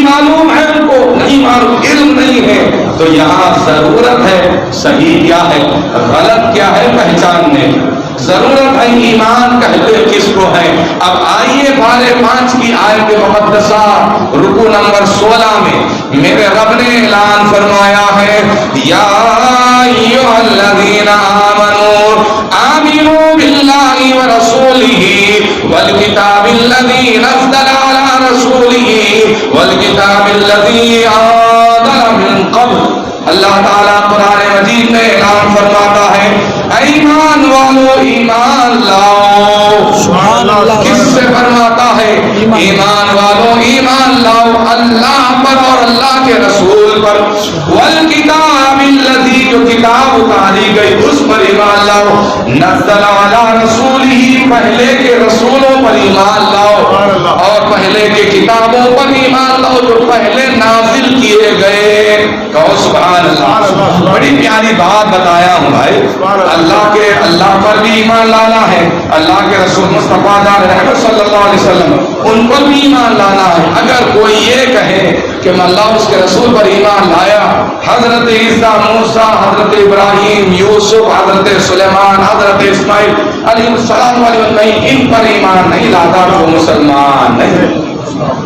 معلوم ہے ان کو نہیں معلوم، علم نہیں ہے، تو یہاں ضرورت ہے صحیح کیا ہے غلط کیا ہے پہچاننے، ضرورت ہے ایمان کہتے کس کو ہے۔ اب آئیے پارے 5 کی آیت مقدسہ رکوع نمبر 16 میں میرے رب نے اعلان فرمایا ہے یا ایھا الذین آمنوا آمنوا باللہ ورسولہ والکتاب الذی نزل علی رسولہ والکتاب الذی انزل من قبل۔ اللہ تعالیٰ قرآن مجید میں اعلان فرماتا ہے ایمان والو ایمان لاؤ، کس سے فرماتا ہے؟ ایمان والو ایمان لاؤ اللہ پر اور اللہ کے رسول پر، والکتاب الذی جو کتاب اتاری گئی اس پر ایمان لاؤ، نزل علی رسولہ پہلے کے رسولوں پر ایمان لاؤ، اور پہلے کے کتابوں پر ایمان لاؤ جو پہلے نازل کیے گئے۔ کہو سبحان اللہ۔ بڑی پیاری بات بتایا ہوں بھائی، اللہ پر بھی ایمان لانا ہے، اللہ کے رسول مصطفیٰ رحمت صلی اللہ علیہ وسلم ان پر بھی ایمان لانا ہے۔ اگر کوئی یہ کہے کہ میں اللہ اس کے رسول پر ایمان لایا، حضرت عیسیٰ، موسیٰ، حضرت ابراہیم، یوسف، حضرت سلیمان، حضرت اسماعیل علیہ السلام نہیں، ان پر ایمان نہیں لاتا، وہ مسلمان نہیں،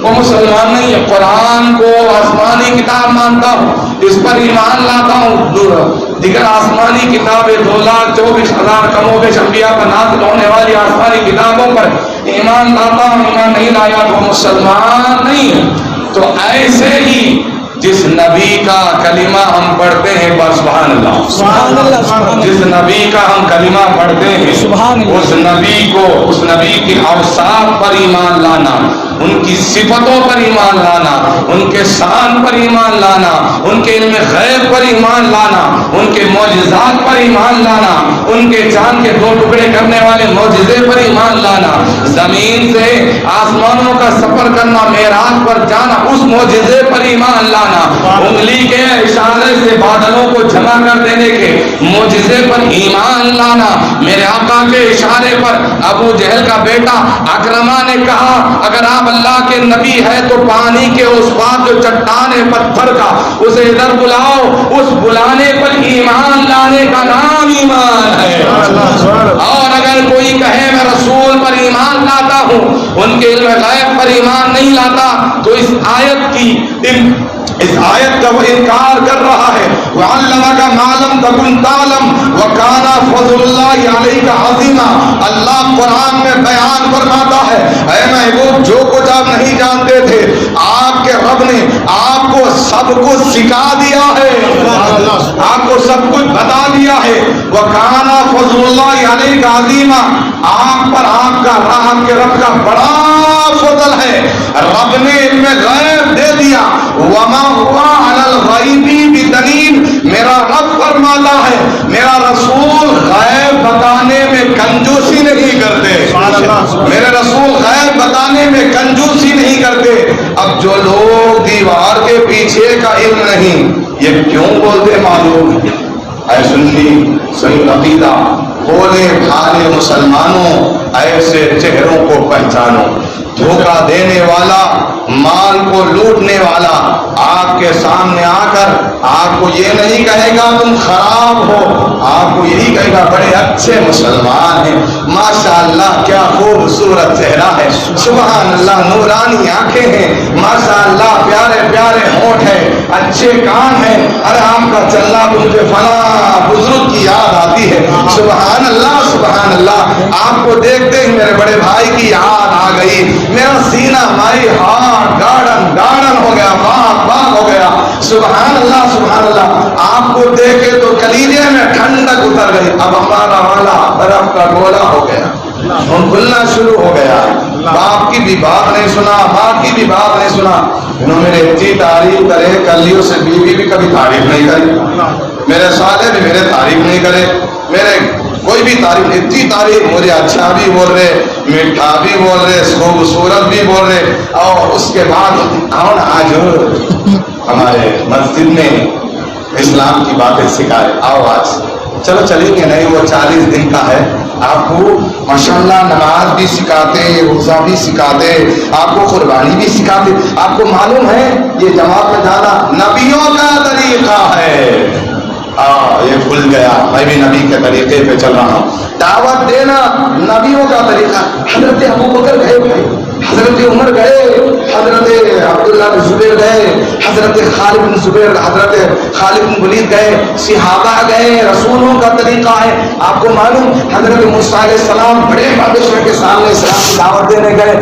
وہ مسلمان نہیں ہے۔ قرآن کو آسمانی کتاب مانتا ہوں، اس پر ایمان لاتا ہوں، دیگر آسمانی کتابیں 2,24,000 کم و بیش انبیاء پر نازل ہونے والی آسمانی کتابوں پر ایمان لاتا ہوں، ایمان نہیں لایا تو مسلمان نہیں ہے۔ تو ایسے ہی جس نبی کا کلمہ ہم پڑھتے ہیں بس سبحان اللہ، سبحان اللہ، سبحان اللہ، جس نبی کا ہم کلمہ پڑھتے ہیں سبحان اللہ، اس نبی کو، اس نبی کے اوصاف پر ایمان لانا، ان کی صفتوں پر ایمان لانا، ان کے شان پر ایمان لانا، ان کے علم غیب پر ایمان لانا، ان کے معجزات پر ایمان لانا، ان کے چاند کے 2 ٹکڑے کرنے والے معجزے پر ایمان لانا، زمین سے آسمانوں کا سفر کرنا، معراج پر جانا، اس معجزے پر ایمان لانا، انگلی کے اشارے سے بادلوں کو جمع کر دینے کے معجزے پر ایمان لانا، میرے آقا کے اشارے پر ابو جہل کا بیٹا اکرمہ نے کہا اگر آپ اللہ کے نبی ہے تو پانی کے اس پار جو چٹان ہے پتھر کا اسے ادھر بلاؤ، اس بلانے پر ایمان لانے کا نام ایمان ہے۔ اور اگر کوئی کہے میں رسول پر ایمان لاتا ہوں، ان کے علم غیب پر ایمان نہیں لاتا، تو اس آیت کا وہ انکار کر رہا ہے۔ وَعَلَّمَكَ مَا لَمْ تَكُنْ تَعْلَمْ وَكَانَ فَضْلُ اللَّهِ عَلَيْكَ عَظِيمًا۔ اللہ قرآن میں بیان فرماتا ہے اے محبوب جو کچھ آپ نہیں جانتے تھے آپ کے رب نے آپ کو سب کچھ سکھا دیا ہے، آپ کو سب کچھ بتا دیا ہے۔ وَكَانَ فَضْلُ اللَّهِ عَلَيْكَ عَظِيمًا، آپ پر آپ کے رب کا بڑا فضل ہے، رب نے علم غیب دے دیا۔ وَمَا هُوَ عَلَى الْغَيْبِ بِدَلِيلٍ، میرا رب فرماتا ہے میرا رسول غیب بتانے میں کنجوسی نہیں کرتے، میرے رسول غیب بتانے میں کنجوسی نہیں کرتے۔ اب جو لوگ دیوار کے پیچھے کا علم نہیں یہ کیوں بولتے معلوم ہے؟ اے سنی عقیدہ بولے بھالے مسلمانوں ایسے چہروں کو پہچانو، دھوکہ دینے والا، مال کو لوٹنے والا آپ کے سامنے آ کر آپ کو یہ نہیں کہے گا تم خراب ہو، آپ کو یہی کہے گا بڑے اچھے مسلمان ہیں، ماشاءاللہ کیا خوبصورت چہرہ ہے، سبحان اللہ نورانی آنکھیں ہیں، ماشاءاللہ پیارے پیارے ہونٹ ہیں، اچھے کان ہیں، ارے آپ کا چلنا مجھے فلاں بزرگ کی یاد آتی ہے، سبحان اللہ سبحان اللہ، آپ کو دیکھتے ہی میرے بڑے بھائی کی یاد آ گئی، میرا سینہ مائی ہارٹ گارڈن ہو گیا، باغ ہو گیا، سبحان اللہ سبحان اللہ، آپ کو دیکھے تو کلیجے میں ٹھنڈک اتر گئی، اب ہمارا والا برف کا گولا ہو گیا، ہم کھلنا شروع ہو گیا، باپ کی بھی بات نہیں سنا، ماں کی بھی بات نہیں سنا، انہوں میرے اتنی تعریف کرے، کلیوں سے بیوی بھی کبھی تعریف نہیں کری، میرے سالے بھی میرے تعریف نہیں کرے، میرے کوئی بھی تعریف، اتنی تعریف مجھے اچھا بھی بول رہے، میٹھا بھی بول رہے، خوبصورت بھی بول رہے، اور اس کے بعد آج ہمارے مسجد میں اسلام کی باتیں سکھائے، آؤ آج چلو چلیں گے نہیں، وہ 40 دن کا ہے، آپ کو ماشاءاللہ نماز بھی سکھاتے، روزہ بھی سکھاتے، آپ کو قربانی بھی سکھاتے. آپ کو معلوم ہے یہ جماعت میں جانا نبیوں کا طریقہ ہے. یہ کھل گیا، میں بھی نبی کے طریقے پہ چل رہا ہوں. دعوت دینا نبیوں کا طریقہ. حضرت ابوبکر گئے بھائی، حضرت عمر گئے، حضرت عبداللہ بن زبیر گئے، حضرت خالد بن زبیر، حضرت خالد بن ولید گئے، صحابہ گئے. رسولوں کا طریقہ ہے. آپ کو معلوم حضرت موسیٰ علیہ السلام بڑے بادشاہ کے سامنے اسلام کی دعوت دینے گئے.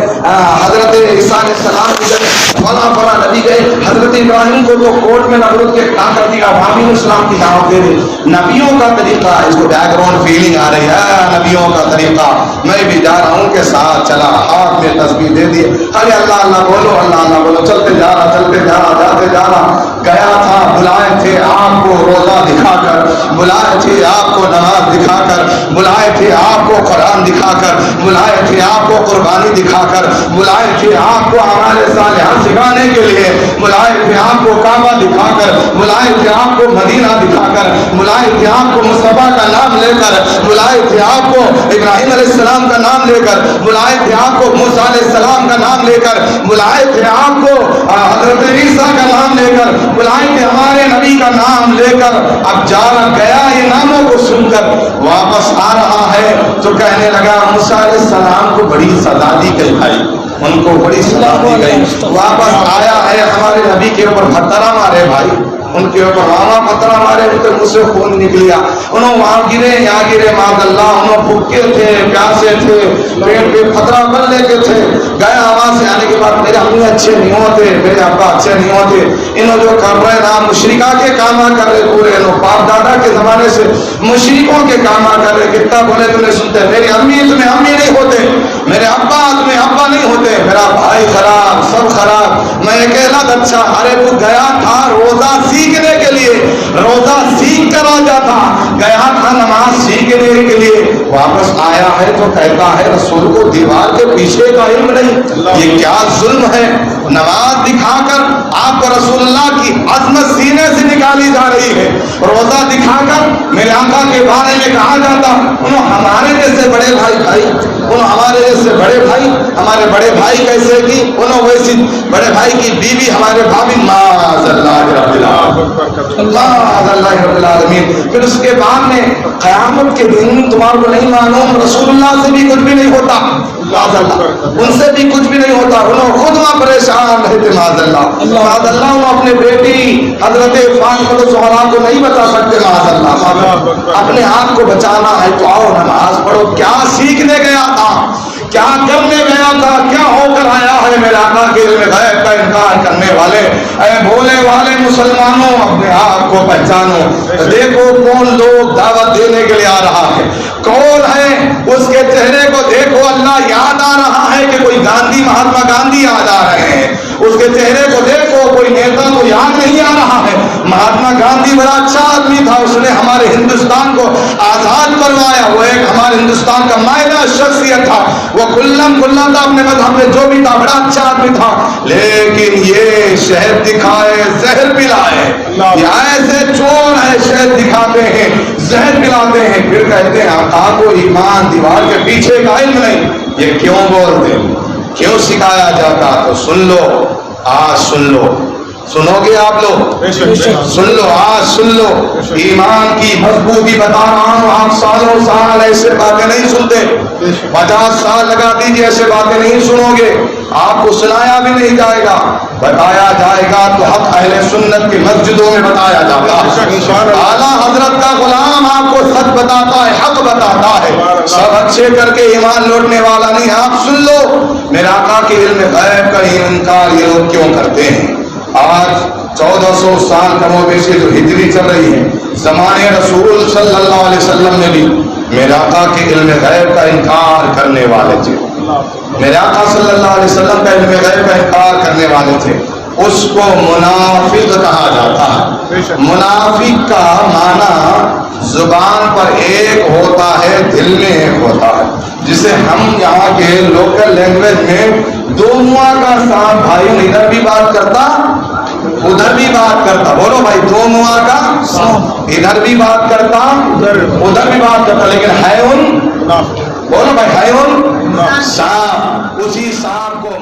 حضرت عیسیٰ علیہ السلام بھی گئے، بڑا نبی گئے. حضرت ابراہیم کو تو کوٹ میں نمرود کے کیا کر دیا، وہاں بھی اسلام کی دعوت دے دی. نبیوں کا طریقہ. اس کو بیک گراؤنڈ فیلنگ آ رہی ہے، نبیوں کا طریقہ. میں بھی جا رہا ہوں کے ساتھ چلا، ہاتھ میں تسبیح دے دی، خالی اللہ اللہ بولو، اللہ اللہ بولو، چلتے جا رہا، جاتے جا رہا. گیا تھا، بلائے تھے آپ کو روزہ دکھا کر، بلائے تھے آپ کو نماز دکھا کر، بلائے تھے آپ کو قرآن دکھا کر، بلائے تھے آپ کو قربانی دکھا کر، بلائے تھے آپ کو ہمارے صالحات سکھانے کے لیے، بلائے تھے آپ کو کعبہ دکھا کر، بلائے تھے آپ کو مدینہ دکھا کر، بلائے تھے آپ کو مصطفیٰ کا نام لے کر، بلائے تھے آپ کو ابراہیم علیہ السلام کا نام لے کر، بلائے تھے آپ کو موسیٰ علیہ السلام کا نام لے کر، بلائے تھے آپ کو حضرت عیسیٰ کا نام لے کر، بلائے تھے ہمارے نبی کا نام لے کر. اب جا گیا یہ ناموں کو سن کر، واپس آ رہا ہے تو کہنے لگا موسیٰ علیہ السلام کو بڑی سزا دی گئی بھائی، ان کو بڑی سزا دی گئی. واپس آیا ہے ہمارے نبی کے اوپر پتھر مارے بھائی، ان کے اوپر وہاں پتھر مارے، ان کے منہ سے خون نکلیا. انہوں وہاں گرے یہاں گرے، معاذ اللہ. انہوں بھوکے تھے، پیاسے تھے، پیٹ پہ پتھرا بن لے کے تھے. گیا وہاں سے آنے کے بعد میرے امی اچھے نہیں ہوتے، میرے ابا اچھے نہیں ہوتے، انہوں جو کر رہے نا مشرکہ کے کام کر رہے پورے. انہوں باپ دادا کے زمانے سے مشرکوں کے کام کر رہے. کتنا بولے تمہیں سنتے، میری امی تمہیں امی نہیں ہوتے، میرے ابا تمہیں ابا نہیں ہوتے، میرا بھائی خراب، سب خراب، میں اکیلا اچھا. ارے تو گیا تھا روزہ سیکھنے کے لیے، روزہ سیکھ کر آ جاتا. گیا تھا نماز سیکھنے کے لیے، واپس آیا ہے تو کہتا ہے رسول کو دیوار کے پیچھے کا علم نہیں. یہ کیا ظلم ہے. نماز دکھا کر آپ کو رسول اللہ کی عظمت سینے سے نکالی جا رہی ہے. روزہ دکھا کر میرے آقا کے بارے میں کہا جاتا انہوں ہمارے جیسے بڑے بھائی، انہوں ہمارے جیسے بڑے بھائی، ہمارے بڑے بھائی کیسے کی، انہوں ویسی بڑے بھائی کی بیوی ہمارے بھابھی. معاذ اللہ رب العالمین، معاذ اللہ رب العالمین. پھر اس کے بعد میں قیامت کے دن تمہارے کو نہیں معلوم رسول اللہ سے بھی کچھ بھی نہیں ہوتا، معاذ اللہ، ان سے بھی کچھ بھی نہیں ہوتا. انہوں خود وہاں پریشان رہتے، معاذ اللہ، معاذ اللہ. انہوں اپنے بیٹی حضرت فاطمہ الزہرا کو نہیں بتا سکتے، معاذ اللہ. اپنے آپ کو بچانا ہے تو آؤ نماز پڑھو. کیا سیکھنے گیا تھا، کیا کرنے گیا تھا، کیا ہو کر آیا ہے. میرے آقا کے علم غیب کا انکار کرنے والے، اے بولے والے مسلمانوں، اپنے آپ کو پہچانو. دیکھو کون لوگ دعوت دینے کے لیے آ رہا ہے، کون ہے، اس کے چہرے کو دیکھو. اللہ یاد آ رہا ہے کہ کوئی گاندھی، مہاتما گاندھی یاد آ رہے ہیں. اس کے چہرے کو دیکھو، کوئی نیتا تو یاد نہیں آ رہا ہے. مہاتما گاندھی بڑا اچھا آدمی تھا، اس نے ہمارے ہندوستان کو آزاد کروایا. وہ ایک ہمارے ہندوستان کا مائنہ شخصیت تھا. وہ کلم کھلا تھا اپنے مذہب میں، جو بھی تھا بڑا اچھا آدمی تھا. لیکن یہ شہد دکھائے زہر پلائے، یہ ایسے چور ہے، شہد دکھاتے ہیں زہر پلاتے ہیں، پھر کہتے ہیں آقا کو ایمان دیوار کے پیچھے کا علم نہیں. یہ کیوں بولتے، کیوں سکھایا جاتا؟ تو سن لو، آج سن لو، سنو گے آپ لوگ، سن لو، آج سن لو. ایمان کی مضبوطی بتا رہا ہوں. آپ سالوں سال ایسے باتیں نہیں سنتے، 50 سال لگا دیجیے ایسے باتیں نہیں سنو گے. آپ کو سنایا بھی نہیں جائے گا، بتایا جائے گا تو حق اہل سنت کی مسجدوں میں بتایا جاتا ہے. اعلیٰ حضرت کا غلام آپ کو سچ بتاتا ہے، حق بتاتا ہے. سب اچھے کر کے ایمان لوٹنے والا نہیں. آپ سن لو، میرے آقا کے علم غیب کا انکار یہ لوگ کیوں کرتے ہیں؟ آج 1400 سال کم و بیش جو ہجری چل رہی ہے، زمانے رسول صلی اللہ علیہ وسلم میں بھی میرے آقا کے علم غیب کا انکار کرنے والے تھے. میرے آقا صلی اللہ علیہ وسلم کا علم غیب کا انکار کرنے والے تھے. اس کو منافق کہا جاتا ہے. منافق کا معنی زبان پر ایک ہوتا ہے، دل میں ایک ہوتا ہے. جسے ہم یہاں کے لوکل لینگویج میں دو منہ کا سانپ بھائی ادھر بھی بات کرتا ادھر بھی بات کرتا. بولو بھائی دو موا کا ادھر بھی بات کرتا ادھر بھی بات کرتا, لیکن حیون, بولو بھائی حیون, سانپ. اسی سانپ کو